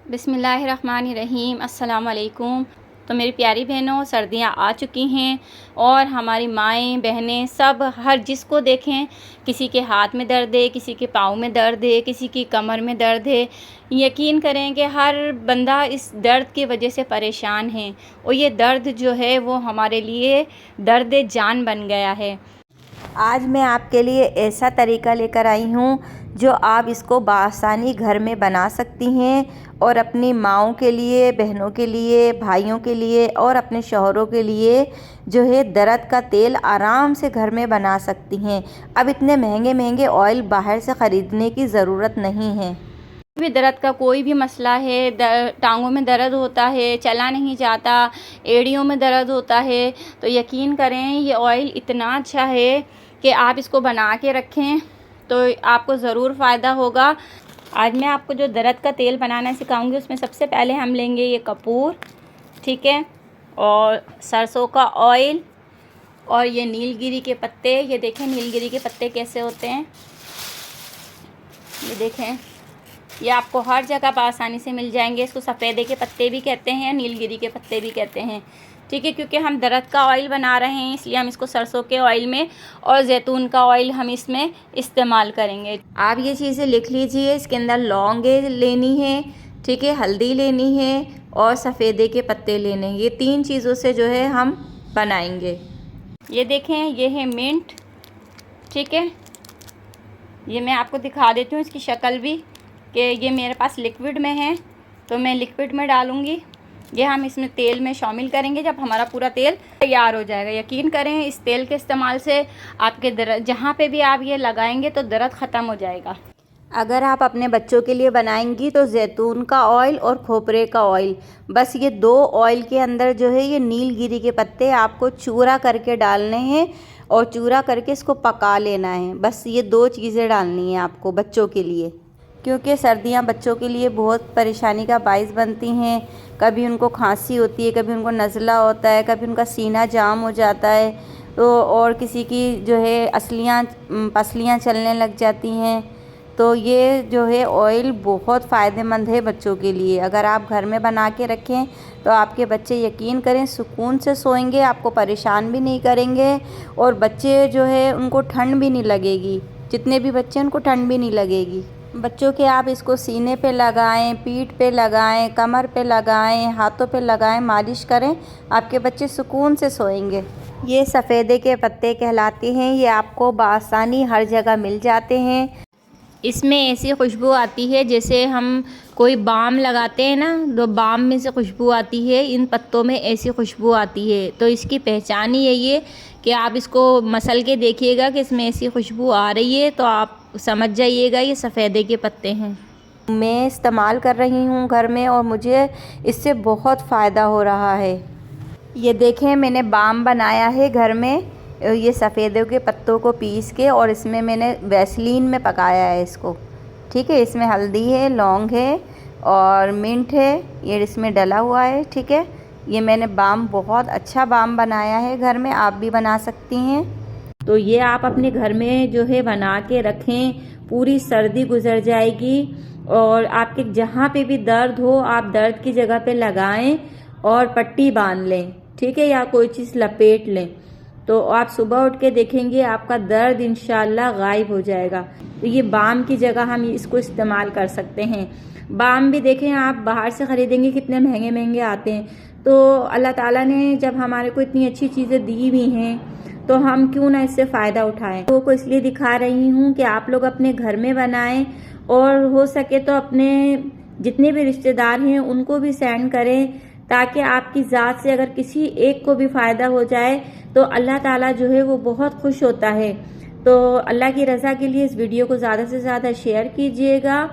बिस्मिल्लाहिर्रहमानिर्रहीम। अस्सलाम वालेकुम। तो मेरी प्यारी बहनों, सर्दियाँ आ चुकी हैं और हमारी माएँ बहनें सब हर जिसको देखें, किसी के हाथ में दर्द है, किसी के पाँव में दर्द है, किसी की कमर में दर्द है। यकीन करें कि हर बंदा इस दर्द की वजह से परेशान है और ये दर्द जो है वो हमारे लिए दर्द जान बन गया है। आज मैं आपके लिए ऐसा तरीका लेकर आई हूँ जो आप इसको बआसानी घर में बना सकती हैं और अपनी माँओं के लिए, बहनों के लिए, भाइयों के लिए और अपने शौहरों के लिए जो है दर्द का तेल आराम से घर में बना सकती हैं। अब इतने महंगे महंगे ऑयल बाहर से ख़रीदने की ज़रूरत नहीं है। भी दर्द का कोई भी मसला है, टांगों में दर्द होता है, चला नहीं जाता, एड़ियों में दर्द होता है, तो यकीन करें ये ऑयल इतना अच्छा है कि आप इसको बना के रखें तो आपको ज़रूर फ़ायदा होगा। आज मैं आपको जो दर्द का तेल बनाना सिखाऊंगी उसमें सबसे पहले हम लेंगे ये कपूर, ठीक है, और सरसों का ऑयल और ये नीलगिरी के पत्ते। ये देखें नीलगिरी के पत्ते कैसे होते हैं, ये देखें, ये आपको हर जगह आसानी से मिल जाएंगे। इसको सफ़ेदे के पत्ते भी कहते हैं, नीलगिरी के पत्ते भी कहते हैं, ठीक है। क्योंकि हम दर्द का ऑयल बना रहे हैं इसलिए हम इसको सरसों के ऑयल में और ज़ैतून का ऑयल हम इसमें इस्तेमाल करेंगे। आप ये चीज़ें लिख लीजिए। इसके अंदर लौंगे लेनी है, ठीक है, हल्दी लेनी है और सफ़ेदे के पत्ते लेने हैं। ये 3 चीज़ों से जो है हम बनाएंगे। ये देखें, ये है मिंट, ठीक है। ये मैं आपको दिखा देती हूँ इसकी शक्ल भी कि ये मेरे पास लिक्विड में है, तो मैं लिक्विड में डालूँगी। ये हम इसमें तेल में शामिल करेंगे जब हमारा पूरा तेल तैयार हो जाएगा। यकीन करें इस तेल के इस्तेमाल से आपके दर्द जहाँ पे भी आप ये लगाएंगे तो दर्द ख़त्म हो जाएगा। अगर आप अपने बच्चों के लिए बनाएंगी तो ज़ैतून का ऑयल और खोपरे का ऑयल, बस ये 2 ऑयल के अंदर जो है ये नीलगिरी के पत्ते आपको चूरा करके डालने हैं और चूरा करके इसको पका लेना है। बस ये 2 चीज़ें डालनी है आपको बच्चों के लिए, क्योंकि सर्दियां बच्चों के लिए बहुत परेशानी का बाइस बनती हैं। कभी उनको खांसी होती है, कभी उनको नज़ला होता है, कभी उनका सीना जाम हो जाता है, तो और किसी की जो है पसलियाँ चलने लग जाती हैं। तो ये जो है ऑयल बहुत फ़ायदेमंद है बच्चों के लिए। अगर आप घर में बना के रखें तो आपके बच्चे यकीन करें सुकून से सोएंगे, आपको परेशान भी नहीं करेंगे और बच्चे जो है उनको ठंड भी नहीं लगेगी। जितने भी बच्चे उनको ठंड भी नहीं लगेगी। बच्चों के आप इसको सीने पे लगाएं, पीठ पे लगाएं, कमर पे लगाएं, हाथों पे लगाएं, मालिश करें, आपके बच्चे सुकून से सोएंगे। ये सफ़ेदे के पत्ते कहलाते हैं। ये आपको बआसानी हर जगह मिल जाते हैं। इसमें ऐसी खुशबू आती है जैसे हम कोई बाम लगाते हैं ना, तो बाम में से खुशबू आती है, इन पत्तों में ऐसी खुशबू आती है। तो इसकी पहचान ही यही है कि आप इसको मसल के देखिएगा कि इसमें ऐसी खुशबू आ रही है तो आप समझ जाइएगा ये सफ़ेदे के पत्ते हैं। मैं इस्तेमाल कर रही हूँ घर में और मुझे इससे बहुत फ़ायदा हो रहा है। ये देखें, मैंने बाम बनाया है घर में। ये सफ़ेदों के पत्तों को पीस के और इसमें मैंने वैसलीन में पकाया है इसको, ठीक है। इसमें हल्दी है, लौंग है और मिंट है, ये इसमें डला हुआ है, ठीक है। ये मैंने बाम बहुत अच्छा बाम बनाया है घर में, आप भी बना सकती हैं। तो ये आप अपने घर में जो है बना के रखें, पूरी सर्दी गुजर जाएगी। और आपके जहाँ पे भी दर्द हो आप दर्द की जगह पे लगाएं और पट्टी बांध लें, ठीक है, या कोई चीज़ लपेट लें, तो आप सुबह उठ के देखेंगे आपका दर्द इंशाल्लाह गायब हो जाएगा। तो ये बाम की जगह हम इसको इस्तेमाल कर सकते हैं। बाम भी देखें आप बाहर से ख़रीदेंगे कितने महंगे महंगे आते हैं, तो अल्लाह ताला ने जब हमारे को इतनी अच्छी चीज़ें दी हुई हैं तो हम क्यों ना इससे फ़ायदा उठाएं। तो को इसलिए दिखा रही हूँ कि आप लोग अपने घर में बनाएं और हो सके तो अपने जितने भी रिश्तेदार हैं उनको भी सेंड करें, ताकि आपकी ज़ात से अगर किसी एक को भी फ़ायदा हो जाए तो अल्लाह ताला जो है वो बहुत खुश होता है। तो अल्लाह की रज़ा के लिए इस वीडियो को ज़्यादा से ज़्यादा शेयर कीजिएगा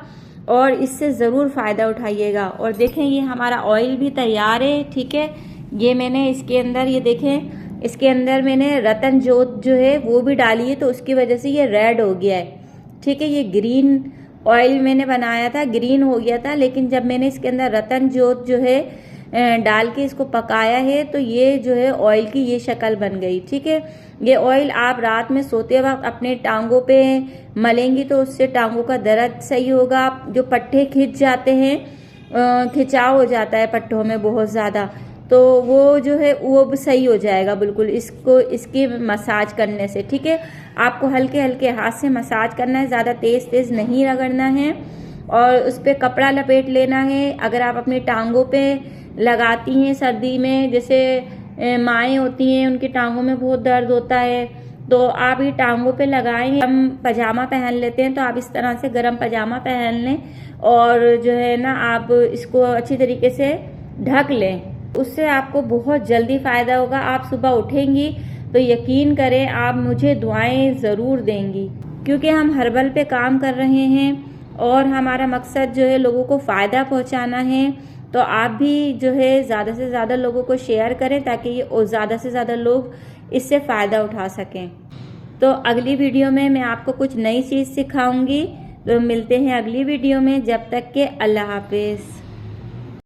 और इससे ज़रूर फ़ायदा उठाइएगा। और देखें ये हमारा ऑयल भी तैयार है, ठीक है। ये मैंने इसके अंदर, ये देखें, इसके अंदर मैंने रतन जोत जो है वो भी डाली है, तो उसकी वजह से ये रेड हो गया है, ठीक है। ये ग्रीन ऑयल मैंने बनाया था, ग्रीन हो गया था, लेकिन जब मैंने इसके अंदर रतन जोत जो है डाल के इसको पकाया है तो ये जो है ऑयल की ये शक्ल बन गई, ठीक है। ये ऑयल आप रात में सोते वक्त अपने टांगों पे मलेंगी तो उससे टांगों का दर्द सही होगा। जो पट्टे खिंच जाते हैं खिंचाव हो जाता है पट्टों में बहुत ज़्यादा, तो वो जो है वो सही हो जाएगा बिल्कुल इसकी मसाज करने से। ठीक है, आपको हल्के हल्के हाथ से मसाज करना है, ज़्यादा तेज़ तेज़ नहीं रगड़ना है और उस पर कपड़ा लपेट लेना है। अगर आप अपनी टांगों पे लगाती हैं सर्दी में, जैसे माएँ होती हैं उनकी टांगों में बहुत दर्द होता है, तो आप ये टांगों पे लगाएंगे। हम पजामा पहन लेते हैं तो आप इस तरह से गर्म पजामा पहन लें और जो है ना आप इसको अच्छी तरीके से ढक लें, उससे आपको बहुत जल्दी फ़ायदा होगा। आप सुबह उठेंगी तो यकीन करें आप मुझे दुआएं ज़रूर देंगी, क्योंकि हम हर्बल पे काम कर रहे हैं और हमारा मकसद जो है लोगों को फ़ायदा पहुंचाना है। तो आप भी जो है ज़्यादा से ज़्यादा लोगों को शेयर करें ताकि ये ज़्यादा से ज़्यादा लोग इससे फ़ायदा उठा सकें। तो अगली वीडियो में मैं आपको कुछ नई चीज़ सिखाऊंगी। तो मिलते हैं अगली वीडियो में, जब तक के अल्लाह हाफिज़।